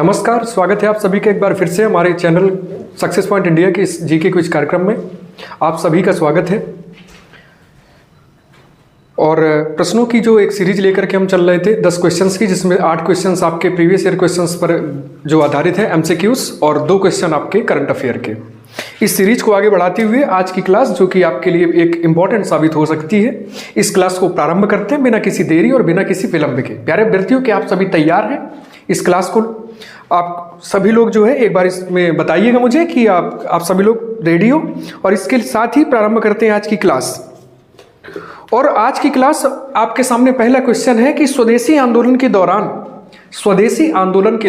नमस्कार, स्वागत है आप सभी का एक बार फिर से हमारे चैनल सक्सेस पॉइंट इंडिया के इस जीके क्विज कार्यक्रम में। आप सभी का स्वागत है। और प्रश्नों की जो एक सीरीज लेकर के हम चल रहे थे 10 क्वेश्चंस की, जिसमें 8 क्वेश्चंस आपके प्रीवियस ईयर क्वेश्चंस पर जो आधारित है एमसीक्यूज और 2 क्वेश्चन आपके करंट अफेयर के। इस सीरीज को आगे बढ़ाते हुए आज की क्लास जो कि आपके लिए एक इंपॉर्टेंट साबित हो सकती है, इस क्लास को प्रारंभ करते हैं बिना किसी देरी और बिना किसी विलंब के। प्यारे अभ्यर्थियों, क्या आप सभी तैयार हैं? इस क्लास को आप सभी लोग जो है एक बार इसमें बताइएगा मुझे कि आप सभी लोग रेडी हो। और इसके साथ ही प्रारंभ करते हैं आज की क्लास। और आज की क्लास आपके सामने पहला क्वेश्चन है कि स्वदेशी आंदोलन के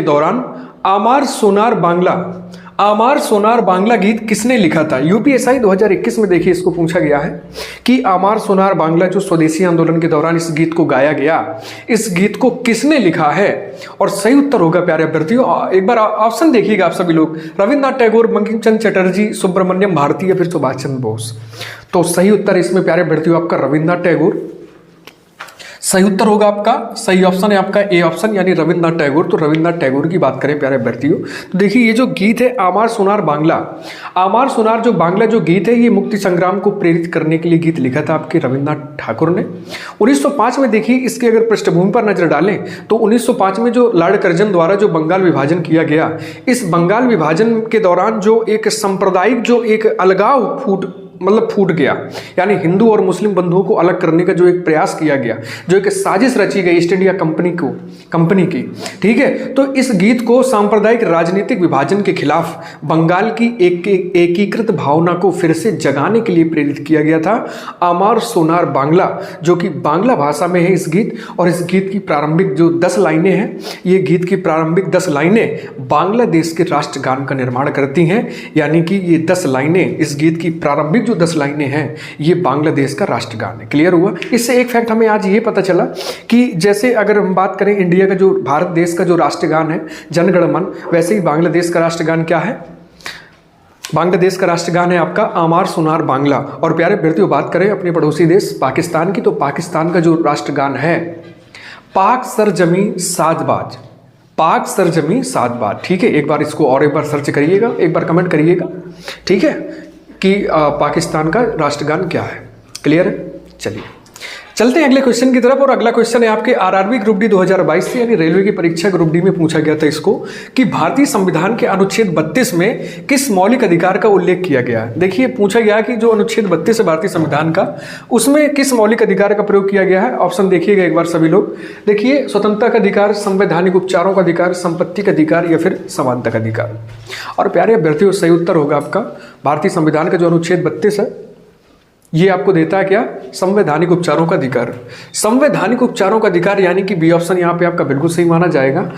दौरान आमार सोनार बांग्ला गीत किसने लिखा था? यूपीएसआई 2021 में देखिए इसको पूछा गया है कि आमार सोनार बांग्ला जो स्वदेशी आंदोलन के दौरान इस गीत को गाया गया, इस गीत को किसने लिखा है? और सही उत्तर होगा प्यारे अभ्यर्थियों, एक बार ऑप्शन देखिएगा आप सभी लोग, रविन्द्रनाथ टैगोर, बंकिम चंद्र चटर्जी, सुब्रमण्यम भारती या फिर सुभाष चंद्र बोस। तो सही उत्तर इसमें प्यारे अभ्यर्थियों आपका रविन्द्रनाथ टैगोर सही उत्तर होगा आपका। सही ऑप्शन है आपका ए ऑप्शन, यानी रविन्द्रनाथ टैगोर। तो रविन्द्रनाथ टैगोर की बात करें प्यारे अभ्यर्थियों, तो देखिए ये जो गीत है आमार सोनार जो बांग्ला जो गीत है, ये मुक्ति संग्राम को प्रेरित करने के लिए गीत लिखा था आपके रविन्द्रनाथ ठाकुर ने 1905 में। देखिए इसकी अगर पृष्ठभूमि पर नजर डालें तो 1905 में जो लॉर्ड कर्जन द्वारा जो बंगाल विभाजन किया गया, इस बंगाल विभाजन के दौरान जो एक सांप्रदायिक जो एक अलगाव फूट गया, यानी हिंदू और मुस्लिम बंधुओं को अलग करने का जो एक प्रयास किया गया, जो एक साजिश रची गई ईस्ट इंडिया कंपनी की, ठीक है। तो इस गीत को सांप्रदायिक राजनीतिक विभाजन के खिलाफ बंगाल की एकीकृत भावना को फिर से जगाने के लिए प्रेरित किया गया था। आमार सोनार बांग्ला जो कि बांग्ला भाषा में है इस गीत, और इस गीत की प्रारंभिक जो 10 लाइनें हैं, ये गीत की प्रारंभिक 10 लाइनें बांग्लादेश के राष्ट्रगान का निर्माण करती हैं, यानी कि ये 10 लाइनें, इस गीत की प्रारंभिक 10 लाइनें हैं, ये बांग्लादेश का राष्ट्रगान है। क्लियर हुआ? इससे एक फैक्ट हमें आज ये पता चला कि जैसे अगर हम बात करें इंडिया का जो भारत देश का जो राष्ट्रगान है जनगण मन, वैसे ही बांग्लादेश का राष्ट्रगान क्या है? बांग्लादेश का राष्ट्रगान है आपका आमार सोनार बांग्ला। और प्यारे अभ्यर्थियों, बात करें अपने पड़ोसी देश पाकिस्तान की, तो पाकिस्तान का जो राष्ट्रगान है पाक सरजमी सात बात, ठीक है। एक बार इसको और एक बार सर्च करिएगा, एक बार कमेंट करिएगा, ठीक है, कि पाकिस्तान का राष्ट्रगान क्या है। क्लियर है? चलिए चलते हैं अगले क्वेश्चन की तरफ। और अगला क्वेश्चन है आपके आरआरबी ग्रुप डी 2022 से, यानी रेलवे की परीक्षा ग्रुप डी में पूछा गया था इसको कि भारतीय संविधान के अनुच्छेद 32 में किस मौलिक अधिकार का उल्लेख किया गया है। देखिए पूछा गया कि जो अनुच्छेद 32 है भारतीय संविधान का, उसमें किस मौलिक अधिकार का प्रयोग किया गया है। ऑप्शन देखिएगा एक बार सभी लोग। देखिए, स्वतंत्रता का अधिकार, संवैधानिक उपचारों का अधिकार, संपत्ति का अधिकार या फिर समानता का अधिकार। और प्यारे अभ्यर्थियों, सही उत्तर होगा आपका भारतीय संविधान का जो अनुच्छेद 32 है, ये आपको देता है क्या? संवैधानिक उपचारों का अधिकार। संवैधानिक उपचारों का अधिकार यानी कि बी ऑप्शन यहाँ पे आपका बिल्कुल सही माना जाएगा।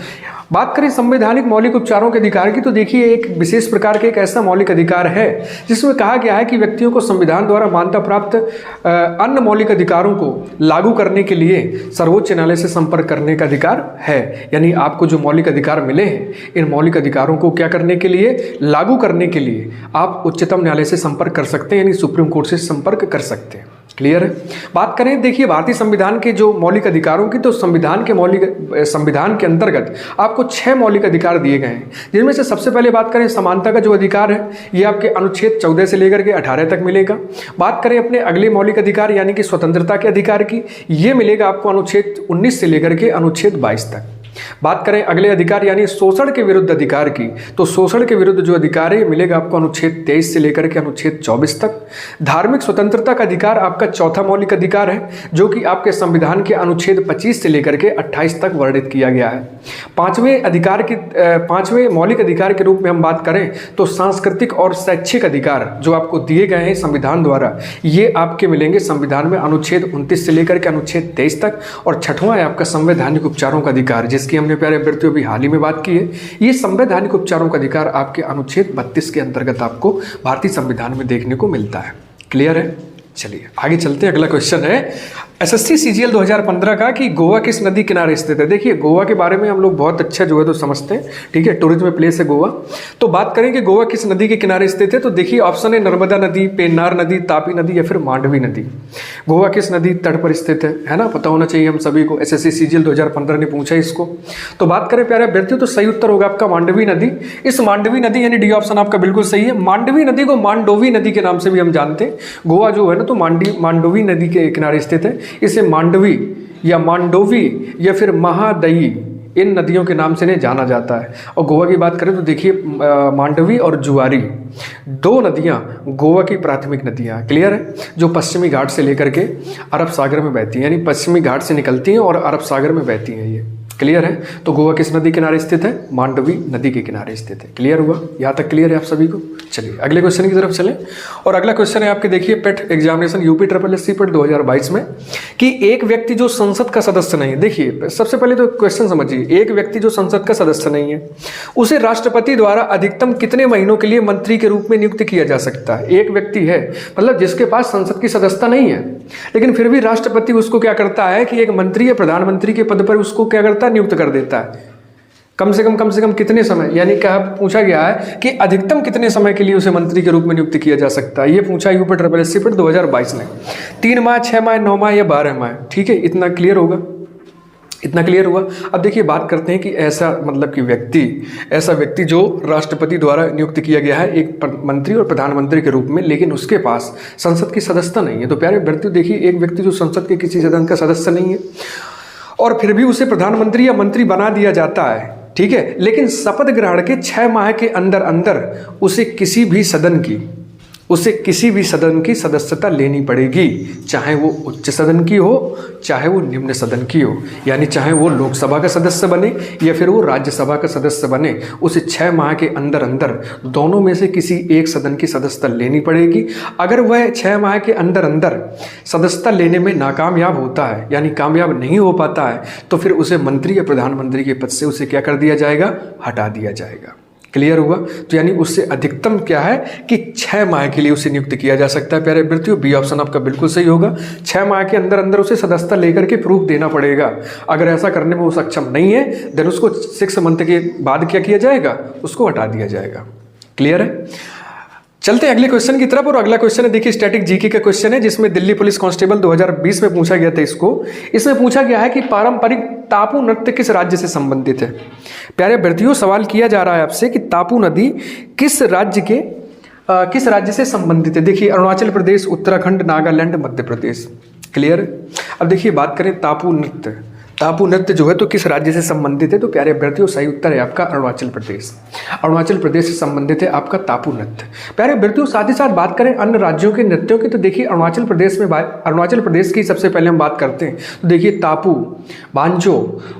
बात करें संवैधानिक मौलिक उपचारों के अधिकार की, तो देखिए एक विशेष प्रकार के एक ऐसा मौलिक अधिकार है जिसमें कहा गया है कि व्यक्तियों को संविधान द्वारा मान्यता प्राप्त अन्य मौलिक अधिकारों को लागू करने के लिए सर्वोच्च न्यायालय से संपर्क करने का अधिकार है। यानी आपको जो मौलिक अधिकार मिले हैं, इन मौलिक अधिकारों को क्या करने के लिए, लागू करने के लिए आप उच्चतम न्यायालय से संपर्क कर सकते हैं, यानी सुप्रीम कोर्ट से संपर्क कर सकते हैं। क्लियर है? बात करें देखिए भारतीय संविधान के जो मौलिक अधिकारों की, तो संविधान के अंतर्गत आपको 6 मौलिक अधिकार दिए गए हैं, जिनमें से सबसे पहले बात करें समानता का जो अधिकार है, ये आपके अनुच्छेद 14 से लेकर के 18 तक मिलेगा। बात करें अपने अगले मौलिक अधिकार यानी कि स्वतंत्रता के अधिकार की, ये मिलेगा आपको अनुच्छेद 19 से लेकर के अनुच्छेद 22 तक। बात करें अगले अधिकार यानी शोषण के विरुद्ध अधिकार की, तो शोषण के विरुद्ध जो अधिकार है मिलेगा आपको अनुच्छेद 23 से लेकर के अनुच्छेद 24 तक। धार्मिक स्वतंत्रता का अधिकार आपका चौथा मौलिक अधिकार है, जो कि आपके संविधान के अनुच्छेद 25 से लेकर के 28 तक वर्णित किया गया है। पांचवें मौलिक अधिकार के रूप में हम बात करें तो सांस्कृतिक और शैक्षिक अधिकार जो आपको दिए गए हैं संविधान द्वारा, ये आपके मिलेंगे संविधान में अनुच्छेद 29 से लेकर के अनुच्छेद 23 तक। और छठवां है आपका संवैधानिक उपचारों का अधिकार, जिसकी हमने प्यारे अभ्यर्थियों भी हाल ही में बात की है। ये संवैधानिक उपचारों का अधिकार आपके अनुच्छेद 32 के अंतर्गत आपको भारतीय संविधान में देखने को मिलता है। क्लियर है? चलिए आगे चलते हैं। अगला क्वेश्चन है एसएससी सीजीएल 2015 का कि गोवा किस नदी किनारे स्थित है। देखिए गोवा के बारे में हम लोग बहुत अच्छा जो है तो समझते हैं, ठीक है, टूरिज्म प्लेस है गोवा। तो बात करें कि गोवा किस नदी के किनारे स्थित है, तो देखिए ऑप्शन है नर्मदा नदी, पेन्नार नदी, तापी नदी या फिर मांडवी नदी। गोवा किस नदी तट पर स्थित है ना, पता होना चाहिए हम सभी को। एसएससी सीजीएल 2015 ने पूछा इसको। तो बात करें प्यारे अभ्यर्थियों तो सही उत्तर होगा आपका मांडवी नदी। इस मांडवी नदी यानी डी ऑप्शन आपका बिल्कुल सही है। मांडवी नदी को मांडोवी नदी के नाम से भी हम जानते हैं। गोवा जो है ना तो मांडोवी नदी के किनारे स्थित है। इसे मांडवी या मांडोवी या फिर महादयी इन नदियों के नाम से इन्हें जाना जाता है। और गोवा की बात करें तो देखिए मांडवी और जुआरी दो नदियां गोवा की प्राथमिक नदियां, क्लियर है, जो पश्चिमी घाट से लेकर के अरब सागर में बहती हैं, यानी पश्चिमी घाट से निकलती हैं और अरब सागर में बहती हैं ये, क्लियर है। तो गोवा किस नदी किनारे स्थित है, मांडवी नदी के किनारे स्थित है। क्लियर हुआ, यहाँ तक क्लियर है आप सभी को। चलिए अगले क्वेश्चन की तरफ चलें। और अगला क्वेश्चन है आपके देखिए पेट एग्जामिनेशन यूपी SSC पेट 2022 में कि एक व्यक्ति जो संसद का सदस्य नहीं है, देखिए सबसे पहले तो क्वेश्चन समझिए, एक व्यक्ति जो संसद का सदस्य नहीं है उसे राष्ट्रपति द्वारा अधिकतम कितने महीनों के लिए मंत्री के रूप में नियुक्त किया जा सकता है। एक व्यक्ति है मतलब जिसके पास संसद की सदस्यता नहीं है, लेकिन फिर भी राष्ट्रपति उसको क्या करता है कि एक मंत्री या प्रधानमंत्री के पद पर उसको क्या करता है, नियुक्त कर देता है। कम से कम कितने समय, यानी क्या पूछा गया है कि अधिकतम कितने समय के लिए उसे मंत्री के रूप में नियुक्त किया जा सकता है। ये पूछा यूपी SSC पेट 2022 ने। 3 माह, 6 माह, 9 माह या 12 माह, ठीक है, इतना क्लियर होगा, इतना क्लियर हुआ। अब देखिए बात करते हैं कि ऐसा मतलब कि ऐसा व्यक्ति जो राष्ट्रपति द्वारा नियुक्त किया गया है एक मंत्री और प्रधानमंत्री के रूप में, लेकिन उसके पास संसद की सदस्यता नहीं है। तो प्यारे अभ्यर्थी देखिए एक व्यक्ति जो संसद के किसी सदन का सदस्य नहीं है और फिर भी उसे प्रधानमंत्री या मंत्री बना दिया जाता है, ठीक है, लेकिन शपथ ग्रहण के 6 माह के अंदर अंदर उसे किसी भी सदन की सदस्यता लेनी पड़ेगी, चाहे वो उच्च सदन की हो चाहे वो निम्न सदन की हो, यानी चाहे वो लोकसभा का सदस्य बने या फिर वो राज्यसभा का सदस्य बने, उसे 6 माह के अंदर अंदर दोनों में से किसी एक सदन की सदस्यता लेनी पड़ेगी। अगर वह 6 माह के अंदर अंदर सदस्यता लेने में नाकामयाब होता है, यानी कामयाब नहीं हो पाता है, तो फिर उसे मंत्री या प्रधानमंत्री के पद से उसे क्या कर दिया जाएगा, हटा दिया जाएगा। क्लियर हुआ। तो यानी उससे अधिकतम क्या है कि 6 माह के लिए उसे नियुक्त किया जा सकता है। प्यारे अभ्यर्थियों बी ऑप्शन आपका बिल्कुल सही होगा। 6 माह के अंदर अंदर उसे सदस्यता लेकर के प्रूफ देना पड़ेगा। अगर ऐसा करने में वो सक्षम नहीं है देन उसको 6 मंथ के बाद क्या किया जाएगा, उसको हटा दिया जाएगा। क्लियर है। चलते हैं अगले क्वेश्चन की तरफ। और अगला क्वेश्चन है देखिए स्टैटिक जीके का क्वेश्चन है, जिसमें दिल्ली पुलिस कांस्टेबल 2020 में पूछा गया था। इसमें पूछा गया है कि पारंपरिक टापू नृत्य किस राज्य से संबंधित है। प्यारे अभ्यर्थियों सवाल किया जा रहा है आपसे कि टापू नदी किस राज्य से संबंधित है। देखिए अरुणाचल प्रदेश, उत्तराखंड, नागालैंड, मध्य प्रदेश। क्लियर। अब देखिए बात करें टापू नृत्य जो है तो किस राज्य से संबंधित है, तो प्यारे अभ्यर्थियों सही उत्तर है आपका अरुणाचल प्रदेश। अरुणाचल प्रदेश से संबंधित है आपका टापू नृत्य। प्यारे अभ्यर्थियों साथ ही साथ बात करें अन्य राज्यों के नृत्यों की, तो देखिए अरुणाचल प्रदेश की सबसे पहले हम बात करते हैं तो देखिए टापू, बांजो,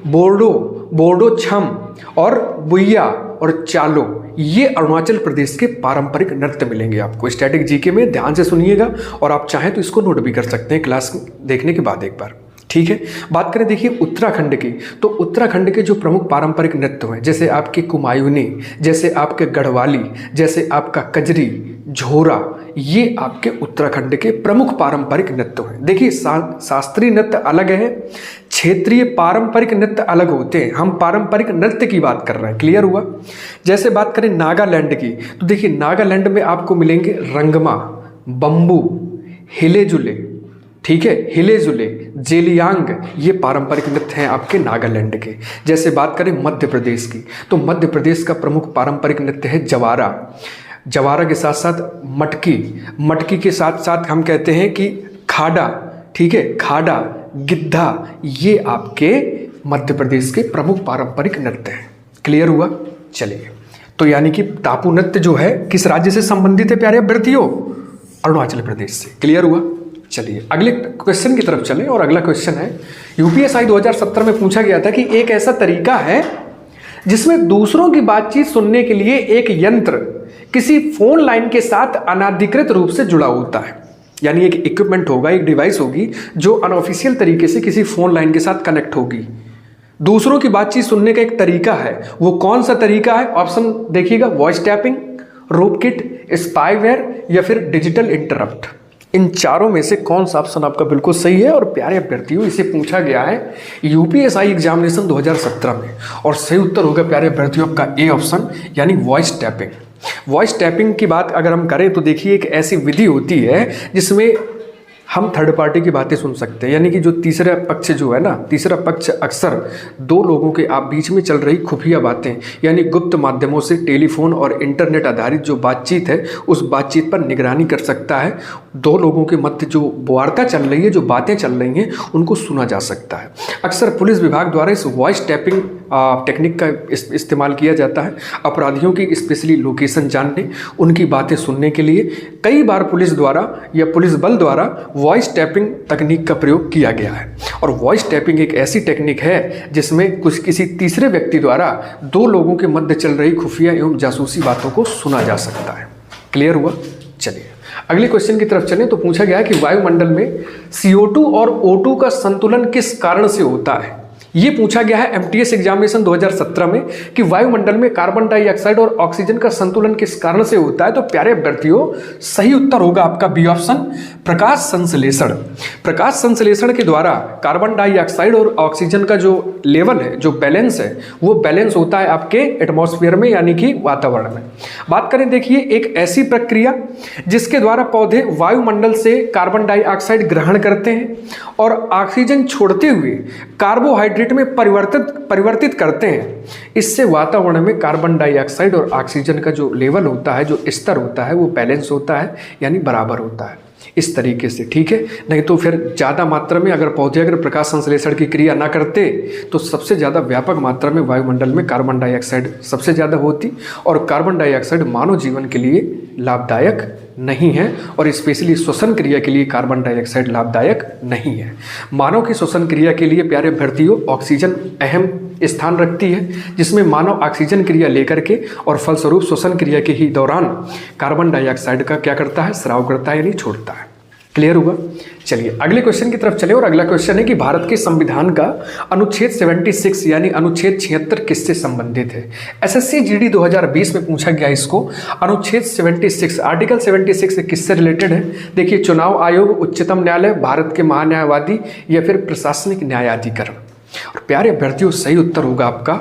बोर्डो छम और बुइया और चालो, ये अरुणाचल प्रदेश के पारंपरिक नृत्य मिलेंगे आपको। स्टैटिक जीके में ध्यान से सुनिएगा और आप चाहें तो इसको नोट भी कर सकते हैं क्लास देखने के बाद एक बार, ठीक है। बात करें देखिए उत्तराखंड की, तो उत्तराखंड के जो प्रमुख पारंपरिक नृत्य हैं जैसे आपके कुमायूनी, जैसे आपके गढ़वाली, जैसे आपका कजरी, झोरा, ये आपके उत्तराखंड के प्रमुख पारंपरिक नृत्य हैं। देखिए शास्त्रीय नृत्य अलग है, क्षेत्रीय पारंपरिक नृत्य अलग होते हैं। हम पारंपरिक नृत्य की बात कर रहे हैं। क्लियर हुआ। जैसे बात करें नागालैंड की, तो देखिए नागालैंड में आपको मिलेंगे रंगमा, बम्बू, हिले जुले, ठीक है, हिले जुले, जेलियांग, ये पारंपरिक नृत्य हैं आपके नागालैंड के। जैसे बात करें मध्य प्रदेश की, तो मध्य प्रदेश का प्रमुख पारंपरिक नृत्य है जवारा। जवारा के साथ साथ मटकी के साथ साथ हम कहते हैं कि खाड़ा, ठीक है, खाड़ा, गिद्धा, ये आपके मध्य प्रदेश के प्रमुख पारंपरिक नृत्य हैं। क्लियर हुआ। चलिए तो यानी कि टापू नृत्य जो है किस राज्य से संबंधित है प्यारे अभ्यर्थियों, अरुणाचल प्रदेश से। क्लियर हुआ। चलिए अगले क्वेश्चन की तरफ चलें। और अगला क्वेश्चन है यूपीएसआई 2017 में पूछा गया था कि एक ऐसा तरीका है जिसमें दूसरों की बातचीत सुनने के लिए एक यंत्र किसी फोन लाइन के साथ अनाधिकृत रूप से जुड़ा होता है। यानी एक इक्विपमेंट होगा, एक डिवाइस होगी जो अनऑफिशियल तरीके से किसी फोन लाइन के साथ कनेक्ट होगी। दूसरों की बातचीत सुनने का एक तरीका है, वो कौन सा तरीका है? ऑप्शन देखिएगा, voice tapping, root kit, spyware या फिर डिजिटल इंटरप्ट। इन चारों में से कौन सा ऑप्शन आपका बिल्कुल सही है? और प्यारे अभ्यर्थियों, इसे पूछा गया है यूपीएसआई एग्जामिनेशन 2017 में, और सही उत्तर होगा प्यारे अभ्यर्थियों आपका ए ऑप्शन, यानी वॉइस टैपिंग। वॉइस टैपिंग की बात अगर हम करें तो देखिए, एक ऐसी विधि होती है जिसमें हम थर्ड पार्टी की बातें सुन सकते हैं, यानी कि जो तीसरा पक्ष जो है ना, तीसरा पक्ष अक्सर दो लोगों के आप बीच में चल रही खुफिया बातें, यानी गुप्त माध्यमों से टेलीफोन और इंटरनेट आधारित जो बातचीत है उस बातचीत पर निगरानी कर सकता है। दो लोगों के मध्य जो वार्ता चल रही है, जो बातें चल रही हैं, उनको सुना जा सकता है। अक्सर पुलिस विभाग द्वारा इस वॉइस टैपिंग टेक्निक का इस्तेमाल किया जाता है अपराधियों की स्पेशली लोकेशन जानने, उनकी बातें सुनने के लिए। कई बार पुलिस द्वारा या पुलिस बल द्वारा वॉइस टैपिंग तकनीक का प्रयोग किया गया है। और वॉइस टैपिंग एक ऐसी टेक्निक है जिसमें किसी तीसरे व्यक्ति द्वारा दो लोगों के मध्य चल रही खुफिया एवं जासूसी बातों को सुना जा सकता है। क्लियर हुआ? चलिए अगले क्वेश्चन की तरफ चलें। तो पूछा गया है कि वायुमंडल में CO2 और O2 का संतुलन किस कारण से होता है? ये पूछा गया है MTS एग्जामिनेशन 2017 में कि वायुमंडल में कार्बन डाइऑक्साइड और ऑक्सीजन का संतुलन किस कारण से होता है। तो प्यारे अभ्यर्थियों, सही उत्तर होगा आपका बी ऑप्शन, प्रकाश संश्लेषण। प्रकाश संश्लेषण के द्वारा कार्बन डाइऑक्साइड और ऑक्सीजन का जो लेवल है, जो बैलेंस है, वो बैलेंस होता है आपके एटमॉस्फेयर में, यानी कि वातावरण में। बात करें, देखिए, एक ऐसी प्रक्रिया जिसके द्वारा पौधे वायुमंडल से कार्बन डाइऑक्साइड ग्रहण करते हैं और ऑक्सीजन छोड़ते हुए कार्बोहाइड्रेट में परिवर्तित करते हैं। इससे वातावरण में कार्बन डाइऑक्साइड और ऑक्सीजन का जो लेवल होता है, जो स्तर होता है, वो बैलेंस होता है, यानी बराबर होता है। इस तरीके से, ठीक है। नहीं तो फिर ज़्यादा मात्रा में अगर प्रकाश संश्लेषण की क्रिया ना करते तो सबसे ज़्यादा व्यापक मात्रा में वायुमंडल में कार्बन डाइऑक्साइड सबसे ज़्यादा होती, और कार्बन डाइऑक्साइड मानव जीवन के लिए लाभदायक नहीं है, और स्पेशली श्वसन क्रिया के लिए कार्बन डाइऑक्साइड लाभदायक नहीं है। मानव की श्वसन क्रिया के लिए प्यारे अभ्यर्थियों ऑक्सीजन अहम स्थान रखती है, जिसमें मानव ऑक्सीजन क्रिया लेकर के और फलस्वरूप श्वसन क्रिया के ही दौरान कार्बन डाइऑक्साइड का क्या करता है, स्राव करता है, यानी छोड़ता है। क्लियर हुआ? चलिए अगले क्वेश्चन की तरफ चले, और अगला क्वेश्चन है कि भारत के संविधान का अनुच्छेद 76 यानी अनुच्छेद 76 किससे संबंधित है? SSC GD 2020 में पूछा गया इसको। अनुच्छेद 76 आर्टिकल 76 किससे रिलेटेड है? देखिए, चुनाव आयोग, उच्चतम न्यायालय, भारत के महान्यायवादी या फिर प्रशासनिक न्यायाधिकरण। और प्यारे अभ्यर्थियों, सही उत्तर होगा आपका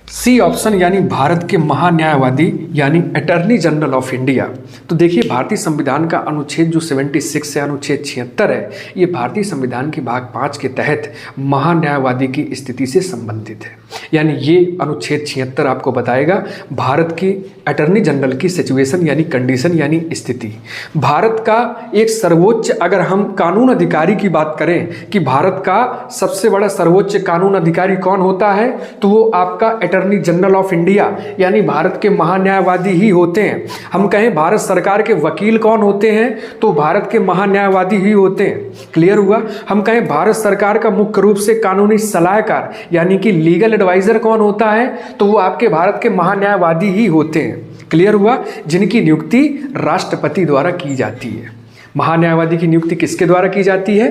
सी ऑप्शन, यानी भारत के महान्यायवादी, यानी अटॉर्नी जनरल ऑफ इंडिया। तो देखिए, भारतीय संविधान का अनुच्छेद जो 76 से अनुच्छेद 76 है, ये भारतीय संविधान के भाग 5 के तहत महान्यायवादी की स्थिति से संबंधित है। यानी ये अनुच्छेद 76 आपको बताएगा भारत की अटॉर्नी जनरल की सिचुएशन, यानी कंडीशन, यानी स्थिति। भारत का एक सर्वोच्च, अगर हम कानून अधिकारी की बात करें कि भारत का सबसे बड़ा सर्वोच्च कानून अधिकारी कौन होता है, तो वो आपका अटॉर्नी जनरल ऑफ इंडिया, यानी भारत के महान्यायवादी ही होते हैं। हम कहें भारत सरकार के वकील कौन होते हैं, तो भारत के महान्यायवादी ही होते हैं। क्लियर हुआ? हम कहें भारत सरकार का मुख्य रूप से कानूनी सलाहकार, यानी कि लीगल एडवाइजर कौन होता है, तो वो आपके भारत के महान्यायवादी ही होते हैं। क्लियर हुआ? जिनकी नियुक्ति राष्ट्रपति द्वारा की जाती है। महान्यायवादी की नियुक्ति किसके द्वारा की जाती है?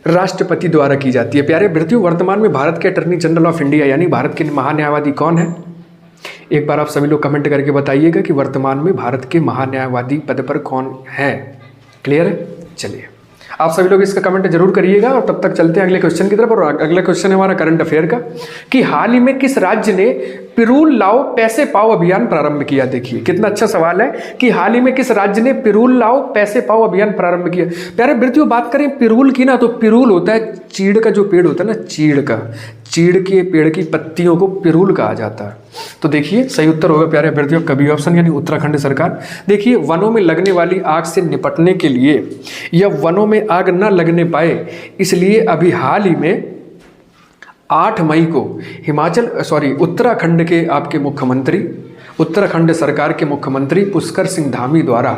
राष्ट्रपति द्वारा की जाती है। प्यारे अभ्यर्थियों, वर्तमान में भारत के अटॉर्नी जनरल ऑफ इंडिया यानी भारत के महान्यायवादी कौन है? एक बार आप सभी लोग कमेंट करके बताइएगा कि वर्तमान में भारत के महान्यायवादी पद पर कौन है। क्लियर है? चलिए आप सभी लोग इसका कमेंट जरूर करिएगा, और तब तक चलते हैं अगले क्वेश्चन की तरफ। और अगला क्वेश्चन है हमारा करंट अफेयर का कि हाल ही में किस राज्य ने पिरूल लाओ पैसे पाओ अभियान प्रारंभ किया? देखिए कितना अच्छा सवाल है कि हाल ही में किस राज्य ने पिरूल लाओ पैसे पाओ अभियान प्रारंभ किया। प्यारे अभ्यर्थियों, बात करें पिरूल की ना, तो पिरूल होता है चीड़ का जो पेड़ होता है ना, चीड़ के पेड़ की पत्तियों को पिरूल कहा जाता है। तो देखिए सही उत्तर होगा प्यारे अभ्यर्थियों कभी ऑप्शन, यानी उत्तराखंड सरकार। देखिए, वनों में लगने वाली आग से निपटने के लिए या वनों में आग न लगने पाए, इसलिए अभी हाल ही में 8 मई को उत्तराखंड के आपके मुख्यमंत्री, उत्तराखंड सरकार के मुख्यमंत्री पुष्कर सिंह धामी द्वारा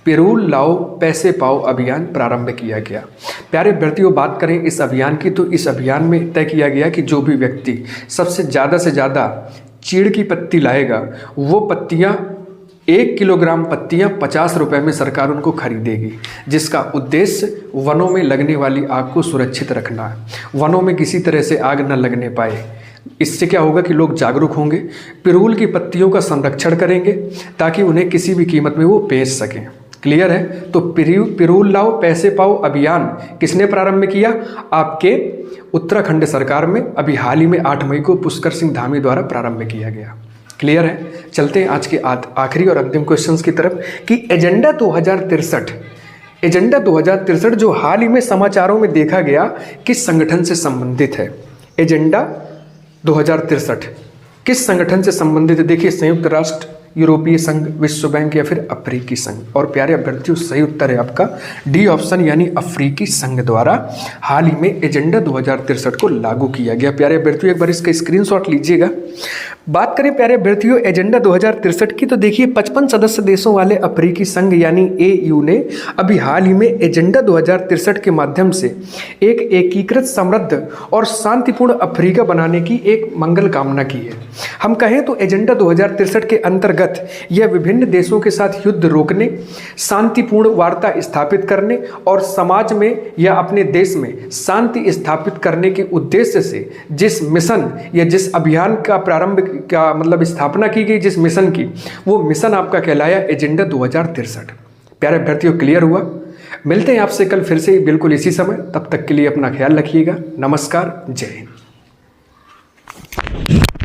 पिरूल लाओ पैसे पाओ अभियान प्रारंभ किया गया। प्यारे अभ्यर्थियों, बात करें इस अभियान की, तो इस अभियान में तय किया गया कि जो भी व्यक्ति सबसे ज़्यादा चीड़ की पत्ती लाएगा, वो पत्तियाँ 1 किलोग्राम पत्तियाँ 50 रुपये में सरकार उनको खरीदेगी, जिसका उद्देश्य वनों में लगने वाली आग को सुरक्षित रखना है। वनों में किसी तरह से आग न लगने पाए। इससे क्या होगा कि लोग जागरूक होंगे, पिरूल की पत्तियों का संरक्षण करेंगे ताकि उन्हें किसी भी कीमत में वो बेच सकें। क्लियर है? तो पिरूल लाओ पैसे पाओ अभियान किसने प्रारंभ किया? आपके उत्तराखंड सरकार में अभी हाल ही में 8 मई को पुष्कर सिंह धामी द्वारा प्रारंभ किया गया। क्लियर है? चलते हैं आज के आखिरी और अंतिम क्वेश्चंस की तरफ कि एजेंडा 2063 जो हाल ही में समाचारों में देखा गया किस संगठन से संबंधित है? एजेंडा 2063 किस संगठन से संबंधित है? देखिए, संयुक्त राष्ट्र, यूरोपीय संघ, विश्व बैंक या फिर अफ्रीकी संघ। और प्यारे अभ्यर्थियों, सही उत्तर है आपका डी ऑप्शन यानी अफ्रीकी संघ द्वारा हाल ही में एजेंडा 2063 को लागू किया गया। प्यारे अभ्यर्थियों, एक बार इसका स्क्रीनशॉट लीजिएगा। बात करें प्यारे अभ्यर्थियों एजेंडा 2063 की, तो देखिए 55 सदस्य देशों वाले अफ्रीकी संघ यानी AU ने अभी हाल ही में एजेंडा 2063 के माध्यम से एक एकीकृत, समृद्ध और शांतिपूर्ण अफ्रीका बनाने की एक मंगल कामना की है। हम कहें तो एजेंडा 2063 के अंतर्गत यह विभिन्न देशों के साथ युद्ध रोकने, शांतिपूर्ण वार्ता स्थापित करने और समाज में या अपने देश में शांति स्थापित करने के उद्देश्य से जिस मिशन या जिस अभियान का प्रारंभ का मतलब स्थापना की गई, जिस मिशन की, वो मिशन आपका कहलाया एजेंडा 2063। प्यारे अभ्यर्थियों, क्लियर हुआ? मिलते हैं आपसे कल फिर से बिल्कुल इसी समय। तब तक के लिए अपना ख्याल रखिएगा। नमस्कार, जय हिंद।